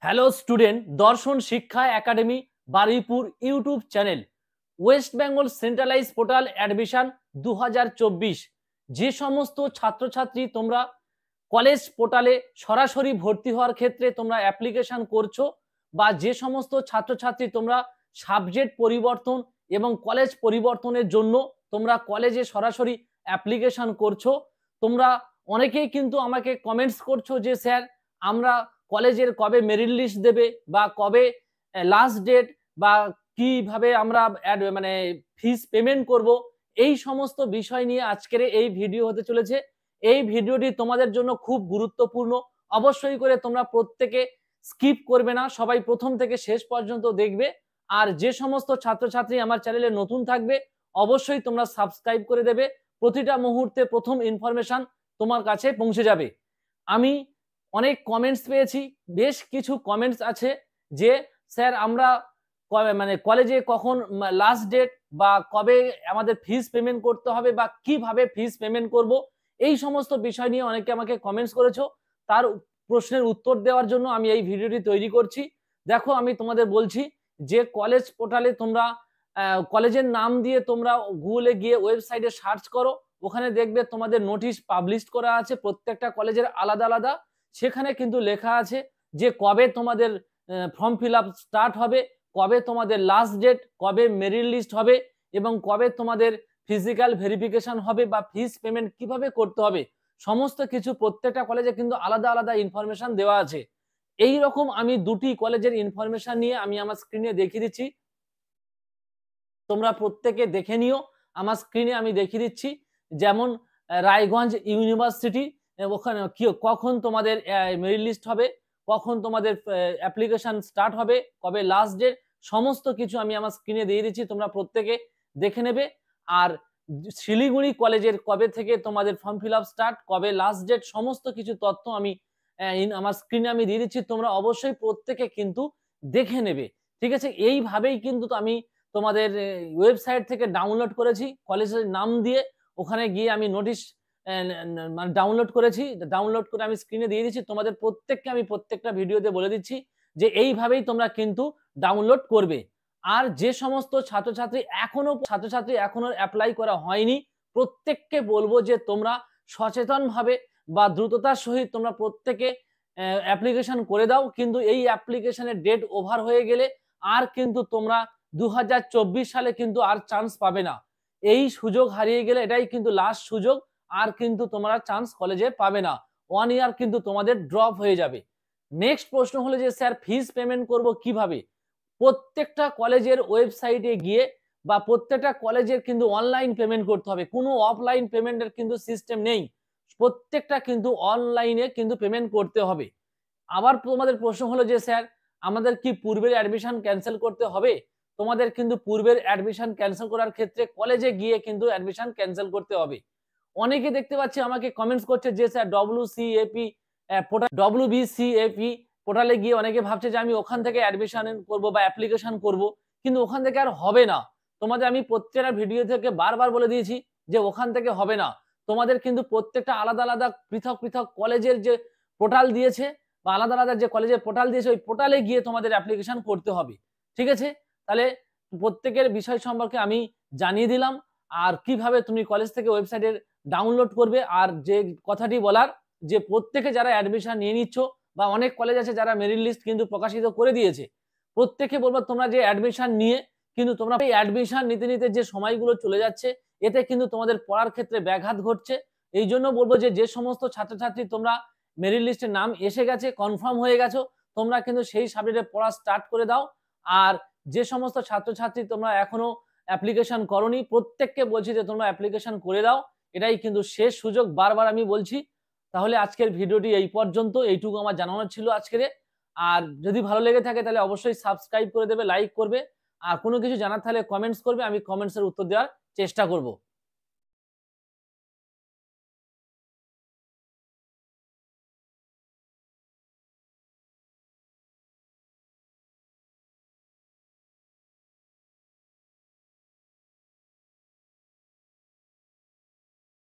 Hello student, দর্শন শিক্ষা academy Baruipur YouTube channel, West Bengal centralise portal admission 2024। যে সমস্ত ছাত্রছাত্রী তোমরা কলেজ পোর্টালে সরাসরি ভর্তি হওয়ার ক্ষেত্রে তোমরা অ্যাপ্লিকেশন করছো, বা যে সমস্ত ছাত্রছাত্রী তোমরা সাবজেক্ট পরিবর্তন এবং কলেজ পরিবর্তনের জন্য তোমরা কলেজে সরাসরি অ্যাপ্লিকেশন করছো, তোমরা অনেকেই কিন্তু আমাকে কমেন্টস করছো যে স্যার আমরা কলেজের কবে মেরিট লিস্ট দেবে, বা কবে লাস্ট ডেট, বা কিভাবে আমরা মানে ফিস পেমেন্ট করব। এই সমস্ত বিষয় নিয়ে আজকের এই ভিডিও হতে চলেছে। এই ভিডিওটি তোমাদের জন্য খুব গুরুত্বপূর্ণ। অবশ্যই করে তোমরা প্রত্যেকে স্কিপ করবে না, সবাই প্রথম থেকে শেষ পর্যন্ত দেখবে। আর যে সমস্ত ছাত্রছাত্রী আমার চ্যানেলে নতুন থাকবে, অবশ্যই তোমরা সাবস্ক্রাইব করে দেবে। প্রতিটা মুহূর্তে প্রথম ইনফরমেশন তোমার কাছে পৌঁছে যাবে। আমি অনেক কমেন্টস পেয়েছি, বেশ কিছু কমেন্টস আছে যে স্যার আমরা মানে কলেজে কখন লাস্ট ডেট, বা কবে আমাদের ফিস পেমেন্ট করতে হবে, বা কিভাবে ফিস পেমেন্ট করব, এই সমস্ত বিষয় নিয়ে অনেকে আমাকে কমেন্টস করেছো। তার প্রশ্নের উত্তর দেওয়ার জন্য আমি এই ভিডিওটি তৈরি করছি। দেখো, আমি তোমাদের বলছি যে কলেজ পোর্টালে তোমরা কলেজের নাম দিয়ে তোমরা গুগলে গিয়ে ওয়েবসাইটে সার্চ করো, ওখানে দেখবে তোমাদের নোটিশ পাবলিশ করা আছে প্রত্যেকটা কলেজের আলাদা আলাদা। সেখানে কিন্তু লেখা আছে যে কবে তোমাদের ফর্ম ফিল আপ স্টার্ট হবে, কবে তোমাদের লাস্ট ডেট, কবে মেরিট লিস্ট হবে, এবং কবে তোমাদের ফিজিক্যাল ভেরিফিকেশন হবে, বা ফিস পেমেন্ট কিভাবে করতে হবে। সমস্ত কিছু প্রত্যেকটা কলেজে কিন্তু আলাদা আলাদা ইনফরমেশন দেওয়া আছে। এই রকম আমি দুটি কলেজের ইনফরমেশন নিয়ে আমি আমার স্ক্রিনে দেখিয়ে দিচ্ছি, তোমরা প্রত্যেকে দেখে নিও। আমার স্ক্রিনে আমি দেখিয়ে দিচ্ছি, যেমন রায়গঞ্জ ইউনিভার্সিটি, ওখানে কখন তোমাদের মেরিট লিস্ট হবে, কখন তোমাদের অ্যাপ্লিকেশন স্টার্ট হবে, কবে লাস্ট ডেট, সমস্ত কিছু আমি আমার স্ক্রিনে দিয়ে দিচ্ছি, তোমরা প্রত্যেকে দেখে নেবে। আর শিলিগুড়ি কলেজের কবে থেকে তোমাদের ফর্ম ফিল আপ স্টার্ট, কবে লাস্ট ডেট, সমস্ত কিছু তথ্য আমি আমার স্ক্রিনে আমি দিয়ে দিচ্ছি, তোমরা অবশ্যই প্রত্যেকে কিন্তু দেখে নেবে। ঠিক আছে, এইভাবেই কিন্তু আমি তোমাদের ওয়েবসাইট থেকে ডাউনলোড করেছি কলেজের নাম দিয়ে, ওখানে গিয়ে আমি নোটিশ মানে ডাউনলোড করেছি, ডাউনলোড করে আমি স্ক্রিনে দিয়ে দিচ্ছি। তোমাদের প্রত্যেককে আমি প্রত্যেকটা ভিডিওতে বলে দিচ্ছি যে এইভাবেই তোমরা কিন্তু ডাউনলোড করবে। আর যে সমস্ত ছাত্রছাত্রী এখনো অ্যাপ্লাই করা হয়নি, প্রত্যেককে বলবো যে তোমরা সচেতনভাবে বা দ্রুততার সহিত তোমরা প্রত্যেকে অ্যাপ্লিকেশন করে দাও। কিন্তু এই অ্যাপ্লিকেশনের ডেট ওভার হয়ে গেলে আর কিন্তু তোমরা 2024 সালে কিন্তু আর চান্স পাবে না। এই সুযোগ হারিয়ে গেলে এটাই কিন্তু লাস্ট সুযোগ, আর কিন্তু তোমরা চান্স কলেজে পাবে না। 1 ইয়ার কিন্তু তোমাদের ড্রপ হয়ে যাবে। নেক্সট প্রশ্ন হলো যে স্যার ফিস পেমেন্ট করব কিভাবে। প্রত্যেকটা কলেজের ওয়েবসাইটে গিয়ে, বা প্রত্যেকটা কলেজের কিন্তু অনলাইন পেমেন্ট করতে হবে, কোনো অফলাইন পেমেন্টের কিন্তু সিস্টেম নেই, প্রত্যেকটা কিন্তু অনলাইনে কিন্তু পেমেন্ট করতে হবে। আবার তোমাদের প্রশ্ন হলো যে স্যার আমাদের কি পূর্বের অ্যাডমিশন ক্যান্সেল করতে হবে। তোমাদের কিন্তু পূর্বের অ্যাডমিশন ক্যান্সেল করার ক্ষেত্রে কলেজে গিয়ে কিন্তু অ্যাডমিশন ক্যান্সেল করতে হবে। অনেকে দেখতে পাচ্ছি আমাকে কমেন্টস করছে যে স্যার WCAP পোর্টাল, WBCAP পোর্টালে গিয়ে অনেকে ভাবছে যে আমি ওখান থেকে অ্যাডমিশন করব বা অ্যাপ্লিকেশন করব, কিন্তু ওখান থেকে আর হবে না। তোমাদের আমি প্রত্যেকটা ভিডিও থেকে বারবার বলে দিয়েছি যে ওখান থেকে হবে না। তোমাদের কিন্তু প্রত্যেকটা আলাদা আলাদা পৃথক পৃথক কলেজের যে পোর্টাল দিয়েছে, বা আলাদা আলাদা যে কলেজের পোর্টাল দিয়েছে, ওই পোর্টালে গিয়ে তোমাদের অ্যাপ্লিকেশন করতে হবে। ঠিক আছে, তাহলে প্রত্যেকের বিষয় সম্পর্কে আমি জানিয়ে দিলাম। আর কিভাবে তুমি কলেজ থেকে ওয়েবসাইটের ডাউনলোড করবে। আর যে কথাটি বলার, যে প্রত্যেকে যারা অ্যাডমিশন নিয়ে নিচ্ছ, বা অনেক কলেজ আছে যারা মেরিট লিস্ট কিন্তু প্রকাশিত করে দিয়েছে, প্রত্যেকে বলবো তোমরা যে অ্যাডমিশন নিয়ে কিন্তু তোমরা এই অ্যাডমিশন নিতে নিতে যে সময়গুলো চলে যাচ্ছে, এতে কিন্তু তোমাদের পড়ার ক্ষেত্রে ব্যাঘাত ঘটছে। এই জন্য বলবো যে যে সমস্ত ছাত্রছাত্রী তোমরা মেরিট লিস্টের নাম এসে গেছে, কনফার্ম হয়ে গেছো, তোমরা কিন্তু সেই সাবজেক্টে পড়া স্টার্ট করে দাও। আর যে সমস্ত ছাত্রছাত্রী তোমরা এখনো অ্যাপ্লিকেশন করোনি, প্রত্যেককে বলছি যে তোমরা অ্যাপ্লিকেশন করে দাও, এটাই কিন্তু শেষ সুযোগ, বারবার আমি বলছি। তাহলে আজকের ভিডিওটি এই পর্যন্ত, এইটুকু আমার জানানোর ছিল আজকের। আর যদি ভালো লেগে থাকে তাহলে অবশ্যই সাবস্ক্রাইব করে দেবে, লাইক করবে, আর কোনো কিছু জানার থাকলে কমেন্টস করবে, আমি কমেন্টসের উত্তর দেওয়ার চেষ্টা করব।